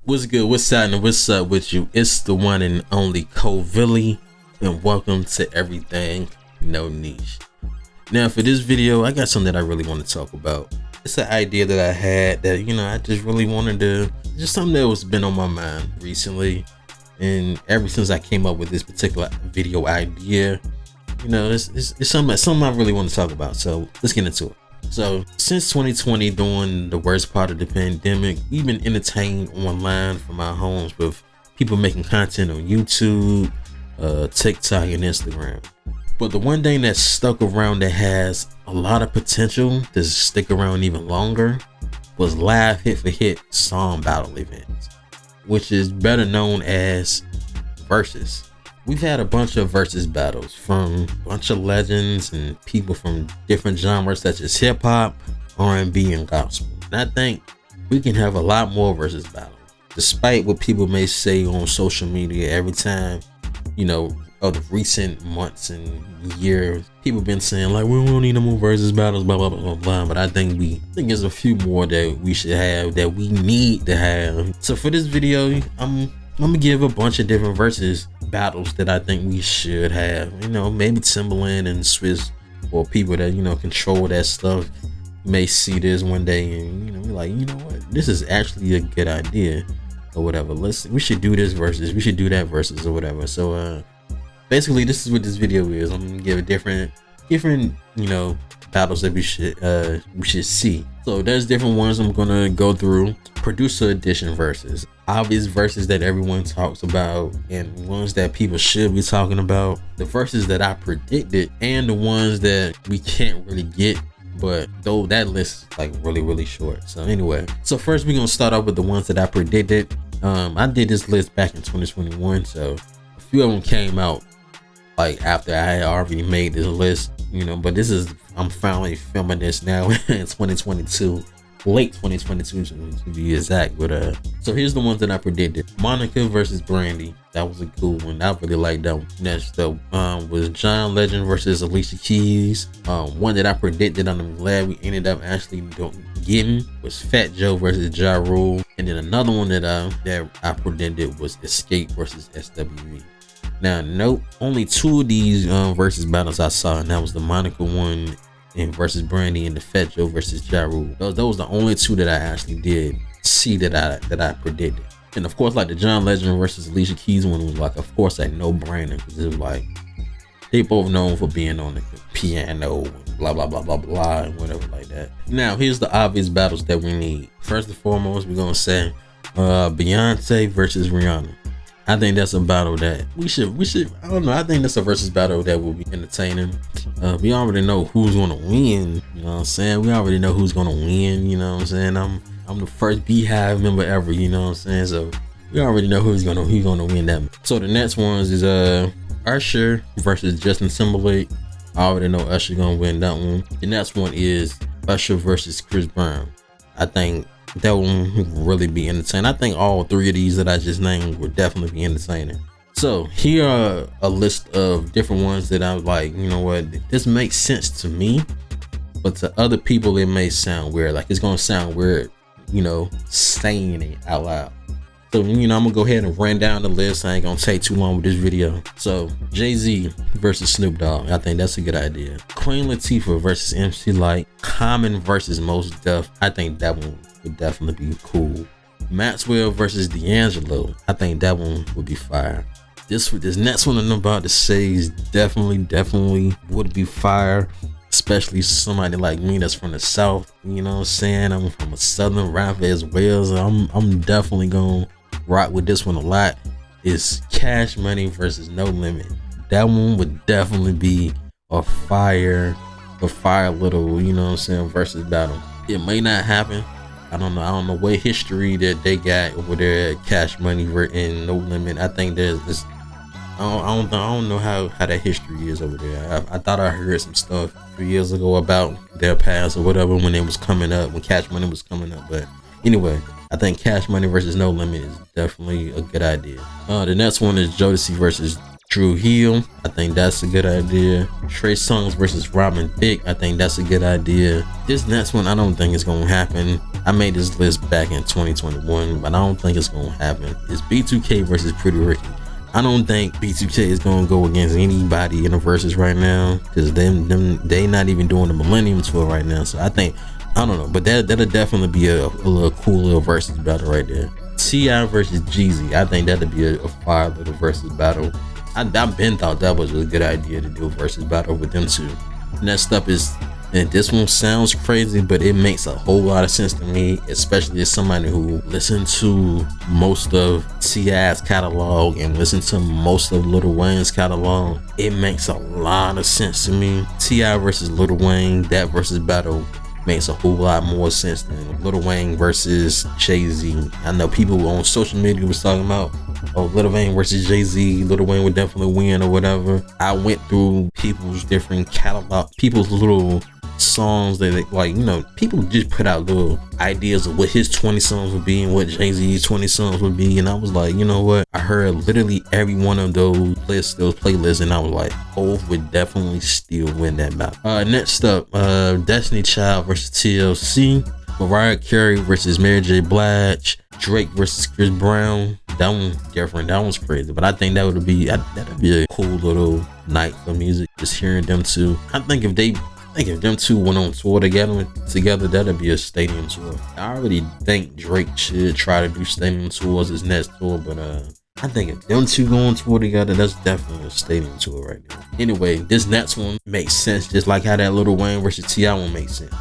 What's good? What's happening? What's up with you? It's the one and only Covilly, and welcome to Everything No Niche. Now, for this video, I got something that I really want to talk about. It's an idea that I had that I just really wanted to, just something that was been on my mind recently, and ever since I came up with this particular video idea, it's something I really want to talk about. So let's get into it. So since 2020, during the worst part of the pandemic, we've been entertained online from our homes with people making content on YouTube, TikTok, and Instagram. But the one thing that stuck around that has a lot of potential to stick around even longer was live hit for hit song battle events, which is better known as Verzuz. We've had a bunch of Verzuz battles from a bunch of legends and people from different genres such as hip hop, R&B, and gospel. And I think we can have a lot more Verzuz battles, despite what people may say on social media every time, of the recent months and years. People been saying like, we don't need no more Verzuz battles, blah, blah, blah, blah, blah. But I think there's a few more that we should have, that we need to have. So for this video, I'm gonna give a bunch of different Verzuz battles that I think we should have. Maybe Timbaland and Swiss, or people that control that stuff, may see this one day and be like, what, this is actually a good idea, or whatever. We should do this Verzuz, we should do that Verzuz, or whatever. So basically, this is what this video is. I'm gonna give different battles that we should see. So there's different ones I'm gonna go through. Producer edition Verzuz, obvious Verzuz that everyone talks about, and ones that people should be talking about. The Verzuz that I predicted, and the ones that we can't really get, but though that list is like really short. So anyway, so first we're gonna start off with the ones that I predicted. I did this list back in 2021, so a few of them came out like after I had already made this list, but I'm finally filming this now in 2022, late 2022 to be exact. But so here's the ones that I predicted. Monica versus Brandy, that was a cool one. I really liked that one. Next was John Legend versus Alicia Keys. One that I predicted, and I'm glad we ended up actually getting, was Fat Joe versus Ja Rule. And then another one that I predicted was Escape versus SWV. Now, note, only two of these Verzuz battles I saw, and that was the Monica one and versus Brandy, and the Fat Joe versus Ja Rule. Those the only two that I actually did see that I predicted. And of course, like the John Legend versus Alicia Keys one was like, of course, like no brainer, because it was like they both known for being on the piano, blah blah blah blah blah, and whatever like that. Now, here's the obvious battles that we need. First and foremost, we're gonna say Beyonce versus Rihanna. I think that's a battle that we should, I don't know, I think that's a Verzuz battle that will be entertaining. We already know who's gonna win, you know what I'm saying? We already know who's gonna win, you know what I'm saying? I'm the first Beehive member ever, you know what I'm saying? So we already know who's gonna win that. So the next ones is Usher versus Justin Timberlake. I already know Usher gonna win that one. The next one is Usher versus Chris Brown. I think that one will really be entertaining. I think all three of these that I just named will definitely be entertaining. So here are a list of different ones that I was like, this makes sense to me, but to other people it may sound weird. Like, it's gonna sound weird, saying it out loud. So I'm gonna go ahead and run down the list. I ain't gonna take too long with this video. So Jay-Z versus Snoop Dogg, I think that's a good idea. Queen Latifah versus MC Lyte. Common versus Mos Def, I think that one would definitely be cool. Maxwell versus D'Angelo, I think that one would be fire. This next one I'm about to say is definitely would be fire, especially somebody like me that's from the South. You know what I'm saying? I'm from a Southern rapper as well, so I'm definitely gonna rock with this one a lot. Is Cash Money versus No Limit. That one would definitely be a fire little, Verzuz battle. It may not happen. I don't know what history that they got over there at Cash Money and No Limit. I think there's this. I don't know how that history is over there. I thought I heard some stuff a few years ago about their past or whatever when it was coming up, when Cash Money was coming up. But anyway, I think Cash Money versus No Limit is definitely a good idea. The next one is Jodeci versus Drew Hill, I think that's a good idea. Trey Songz versus Robin Thicke, I think that's a good idea. This next one, I don't think it's gonna happen. I made this list back in 2021, but I don't think it's gonna happen. It's B2K versus Pretty Ricky. I don't think B2K is gonna go against anybody in the verses right now, because they not even doing the Millennium Tour right now. So I don't know, but that'll definitely be a little cool little versus battle right there. T.I. versus Jeezy, I think that'll be a fire little versus battle. I've been thought that was a good idea to do a versus battle with them two. Next up is, and this one sounds crazy, but it makes a whole lot of sense to me, especially as somebody who listened to most of T.I.'s catalog and listened to most of Lil Wayne's catalog. It makes a lot of sense to me. T.I. versus Lil Wayne, that versus battle makes a whole lot more sense than Lil Wayne versus Jay-Z. I know people on social media was talking about, oh, Lil Wayne versus Jay-Z, Lil Wayne would definitely win or whatever. I went through people's different catalog, people's little songs that they, like, you know, people just put out little ideas of what his 20 songs would be and what Jay-Z's 20 songs would be, and I was like, you know what, I heard literally every one of those playlists, and I was like, Hov would definitely still win that battle. Next up, Destiny Child versus TLC, Mariah Carey versus Mary J. Blige, Drake versus Chris Brown. That one different, that one's crazy, but I think that'd be a cool little night for music, just hearing them two. I think if them two went on tour together, that'd be a stadium tour. I already think Drake should try to do stadium tours his next tour, but I think if them two go on tour together, that's definitely a stadium tour right there. Anyway, this next one makes sense, just like how that Lil Wayne versus T.I. one makes sense.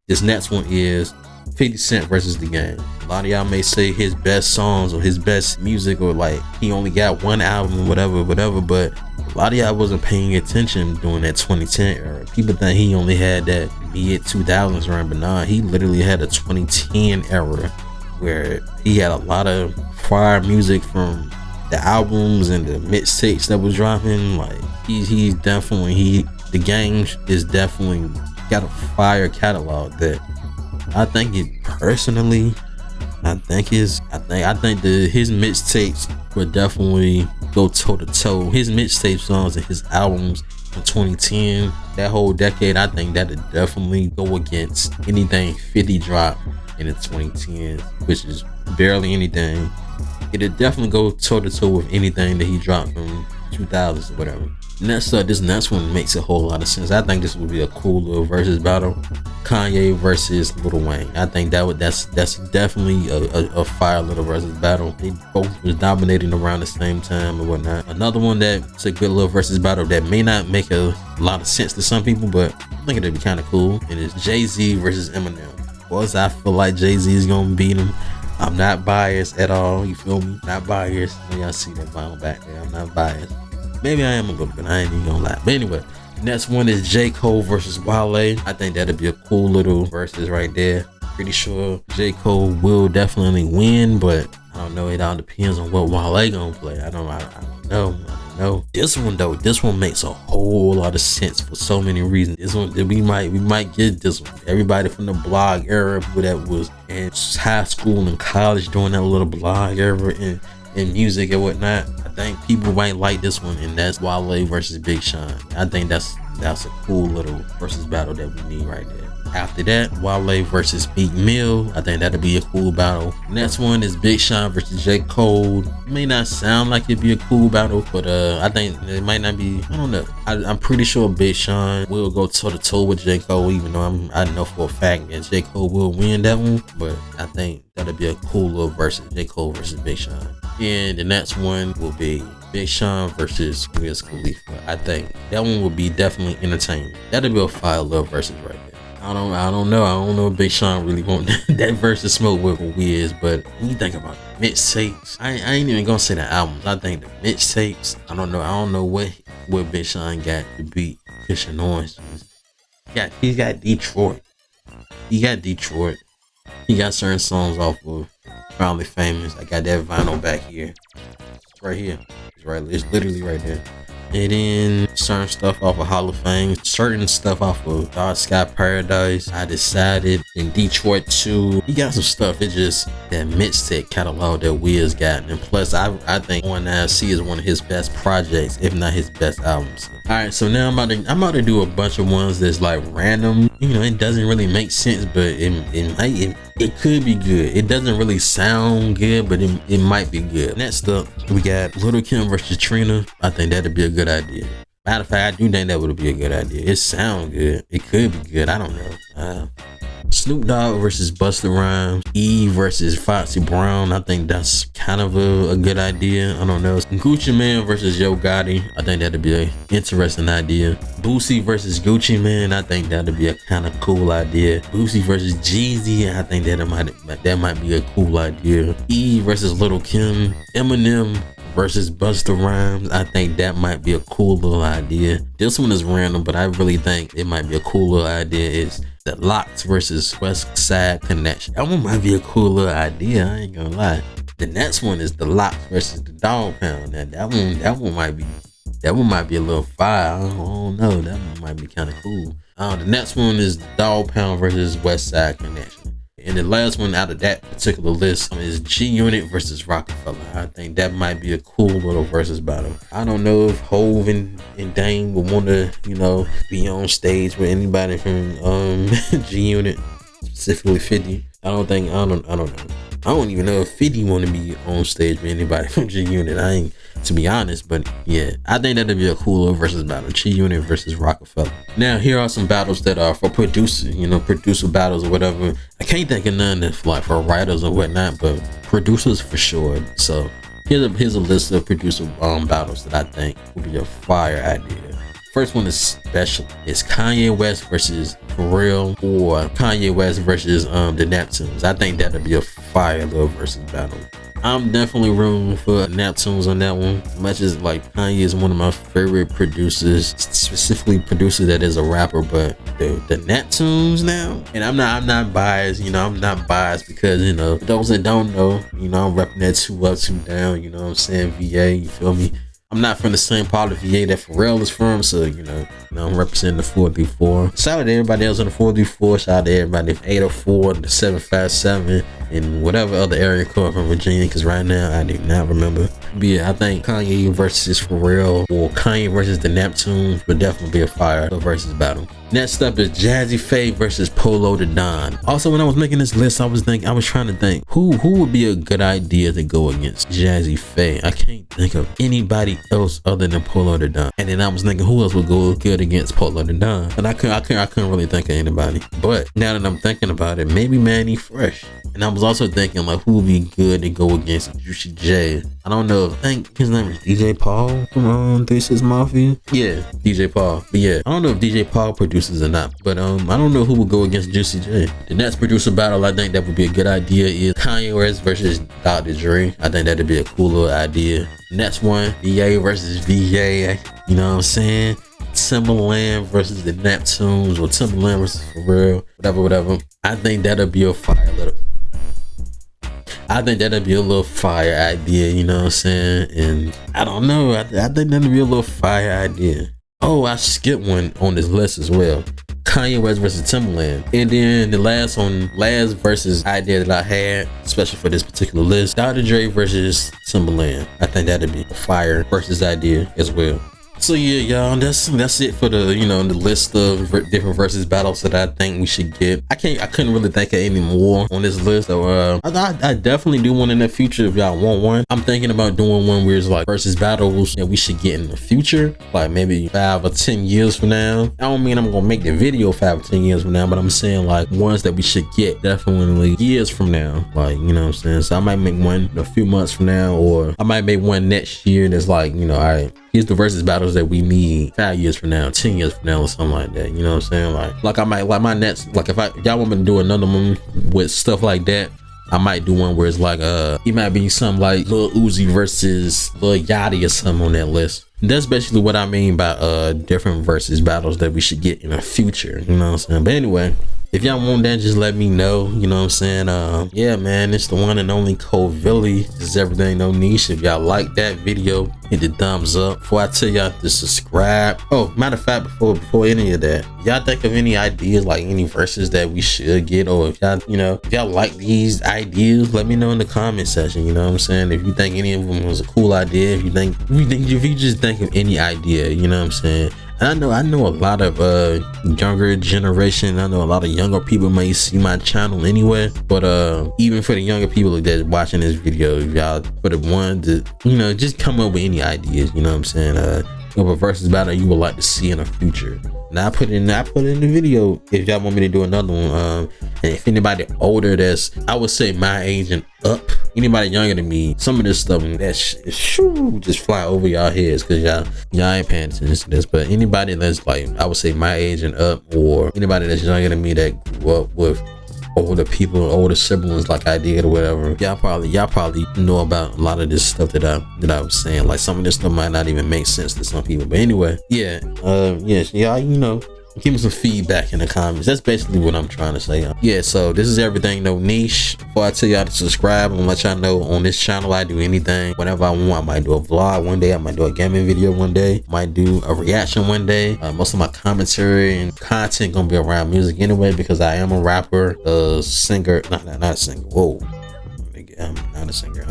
This next one is 50 Cent versus The Game. A lot of y'all may say his best songs or his best music, or like he only got one album, whatever, but a lot of y'all wasn't paying attention during that 2010 era. People think he only had that mid 2000s run, but nah, he literally had a 2010 era where he had a lot of fire music from the albums and the mixtapes that was dropping. Like he's definitely, The Game is definitely got a fire catalog that I think it personally, his mixtapes would definitely go toe to toe. His mixtape songs and his albums from 2010, that whole decade, I think that'd definitely go against anything 50 dropped in the 2010s, which is barely anything. It'd definitely go toe to toe with anything that he dropped from 2000s or whatever. Next up, this next one makes a whole lot of sense. I think this would be a cool little versus battle. Kanye versus Lil Wayne. I think that's definitely a fire little versus battle. They both was dominating around the same time and whatnot. Another one that's a good little versus battle that may not make a lot of sense to some people, but I think it'd be kind of cool. And it's Jay-Z versus Eminem. Boys, I feel like Jay-Z is gonna beat him. I'm not biased at all, you feel me? Not biased. Y'all see that vinyl back there. I'm not biased. Maybe I am a little bit, I ain't even gonna lie. But anyway, next one is J. Cole versus Wale. I think that'd be a cool little versus right there. Pretty sure J. Cole will definitely win, but I don't know. It all depends on what Wale gonna play. I don't know. This one makes a whole lot of sense for so many reasons. This one, we might get this one. Everybody from the blog era, who that was in high school and college during that little blog era and music and whatnot, I think people might like this one, and that's Wale versus Big Sean. I think that's a cool little versus battle that we need right there. After that, Wale versus Meek Mill. I think that'll be a cool battle. Next one is Big Sean versus J. Cole. It may not sound like it'd be a cool battle, but I think it might not be. I don't know. I'm pretty sure Big Sean will go toe to toe with J. Cole, even though I know for a fact that J. Cole will win that one. But I think that'll be a cool little versus, J. Cole versus Big Sean. And the next one will be Big Sean versus Wiz Khalifa. I think that one will be definitely entertaining. That'll be a fire little versus right there. I don't know if Big Sean really want that versus smoke with Wiz, but when you think about the mixtapes, I ain't even gonna say the albums. I think the mixtapes, I don't know what Big Sean got to beat Christian Orange. He got Detroit. He got certain songs off of Probably Famous. I got that vinyl back here. It's right here. It's literally right there. And then certain stuff off of Hall of Fame, certain stuff off of Dark Sky Paradise. I decided In Detroit 2, he got some stuff. It's just that mixtape catalog that Wiz got. And plus, I think O&IC is one of his best projects, if not his best albums. Alright, so now I'm about to do a bunch of ones that's like random. You know, it doesn't really make sense, but it could be good. It doesn't really sound good, but it might be good. Next up, we got Lil' Kim versus Trina. I think that'd be a good idea. Matter of fact, I do think that would be a good idea. It sounds good. It could be good. I don't know. Snoop Dogg versus Busta Rhymes. E versus Foxy Brown. I think that's kind of a good idea. I don't know. Gucci Mane versus Yo Gotti. I think that'd be an interesting idea. Boosie versus Gucci Mane. I think that'd be a kind of cool idea. Boosie versus Jeezy. I think that might be a cool idea. E versus Lil' Kim. Eminem versus Busta Rhymes. I think that might be a cool little idea. This one is random, but I really think it might be a cool little idea. It's the Locks versus West Side Connection. That one might be a cool little idea. I ain't gonna lie. The next one is the Locks versus the Dog Pound. Now that one might be a little fire. I don't know. That one might be kind of cool. The next one is the Dog Pound versus West Side Connection. And the last one out of that particular list is G-Unit versus Rockefeller. I think that might be a cool little versus battle. I don't know if Hove and Dame would want to, you know, be on stage with anybody from G-Unit, specifically 50. I don't know. I don't even know if 50 want to be on stage with anybody from G-Unit. To be honest, but yeah, I think that'd be a cooler versus battle. G-Unit versus Rockefeller. Now, here are some battles that are for producers, you know, producer battles or whatever. I can't think of none that's like for writers or whatnot, but producers for sure. So here's a list of producer battles that I think would be a fire idea. First one is special. It's Kanye West versus Pharrell, or Kanye West versus the Neptunes. I think that'd be a fire little versus battle. I'm definitely rooting for Neptunes on that one. Much as like Kanye is one of my favorite producers, specifically producer that is a rapper, but the Neptunes now, and I'm not biased, you know, I'm not biased because, you know, those that don't know, you know, I'm repping that 2 Up 2 Down, you know what I'm saying, VA, you feel me? I'm not from the same part of VA that Pharrell is from, so you know I'm representing the 434. Shout out to everybody else on the 434. Shout out to everybody from 804, the 757, and whatever other area code from Virginia, because right now I do not remember. But yeah, I think Kanye versus Pharrell or Kanye versus the Neptunes would definitely be a fire versus battle. Next up is Jazzy Faye versus Polo the Don. Also, when I was making this list, I was trying to think who would be a good idea to go against Jazzy Faye. I can't think of anybody else other than Polo the Don. And then I was thinking who else would go good against Polo the Don. And I couldn't really think of anybody. But now that I'm thinking about it, maybe Manny Fresh. And I was also thinking like who would be good to go against Juicy J. I don't know. I think his name is DJ Paul from 3 6 Mafia. Yeah, DJ Paul. But yeah, I don't know if DJ Paul produces or not. But I don't know who would go against Juicy J. The next producer battle I think that would be a good idea is Kanye West versus Dr. Dre. I think that'd be a cool little idea. Next one, VA versus VA. You know what I'm saying? Timberland versus the Neptunes, or Timberland versus Pharrell. Whatever. I think that'd be a fire little fire idea, you know what I'm saying? And I don't know, I think that'd be a little fire idea. Oh, I skipped one on this list as well. Kanye West versus Timberland. And then the last versus idea that I had, especially for this particular list, Dr. Dre versus Timberland. I think that'd be a fire versus idea as well. So yeah, y'all, that's it for the, you know, the list of different versus battles that I think we should get. I couldn't really think of any more on this list. So I definitely do one in the future if y'all want one. I'm thinking about doing one where it's like versus battles that we should get in the future, like maybe 5 or 10 years from now. I don't mean I'm gonna make the video 5 or 10 years from now, but I'm saying like ones that we should get definitely years from now. Like, you know what I'm saying? So I might make one a few months from now, or I might make one next year that's like, you know, all right, here's the versus battles that we need 5 years from now, 10 years from now, or something like that. You know what I'm saying? Like I might, like my next, like if y'all want me to do another one with stuff like that, I might do one where it's like it might be something like Lil Uzi versus Lil Yachty or something on that list. That's basically what I mean by different versus battles that we should get in the future. You know what I'm saying? But anyway, if y'all want that, just let me know. You know what I'm saying? Yeah, man, it's the one and only Jubilee. This is Everything No Niche. If y'all like that video, hit the thumbs up. Before I tell y'all to subscribe, oh, matter of fact, before any of that, y'all think of any ideas, like any verses that we should get, or if y'all, you know, if y'all like these ideas, let me know in the comment section. You know what I'm saying? If you think any of them was a cool idea, if you just think of any idea, you know what I'm saying? And I know a lot of younger generation. I know a lot of younger people may see my channel anyway, but even for the younger people that's watching this video, y'all, for the ones that, you know, just come up with any ideas, you know what I'm saying? Of a versus battle you would like to see in the future. And I put it in the video if y'all want me to do another one. And if anybody older that's, I would say my age and up, anybody younger than me, some of this stuff that just fly over y'all heads because y'all ain't paying attention to this. But anybody that's like, I would say my age and up, or anybody that's younger than me that grew up with older people, older siblings like I did or whatever, y'all probably know about a lot of this stuff that I was saying. Like some of this stuff might not even make sense to some people, but anyway, yeah, yes, y'all, you know, give me some feedback in the comments. That's basically what I'm trying to say. Yeah, so this is Everything No Niche. Before I tell y'all to subscribe, I'm gonna let y'all know on this channel I do anything, whatever I want. I might do a vlog one day, I might do a gaming video one day, might do a reaction one day. Most of my commentary and content gonna be around music anyway, because I am a rapper, singer, not singer, whoa, I'm not a singer.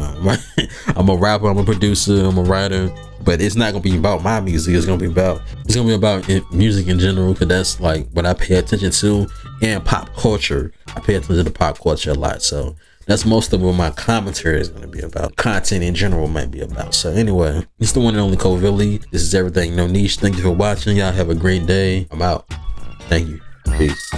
I'm a rapper, I'm a producer, I'm a writer, but it's not gonna be about my music. It's gonna be about music in general, because that's like what I pay attention to, and pop culture. I pay attention to pop culture a lot, so that's most of what my commentary is gonna be about. Content in general might be about. So anyway, it's the one and only Jubilee. This is Everything No Niche. Thank you for watching. Y'all have a great day. I'm out. Thank you. Peace.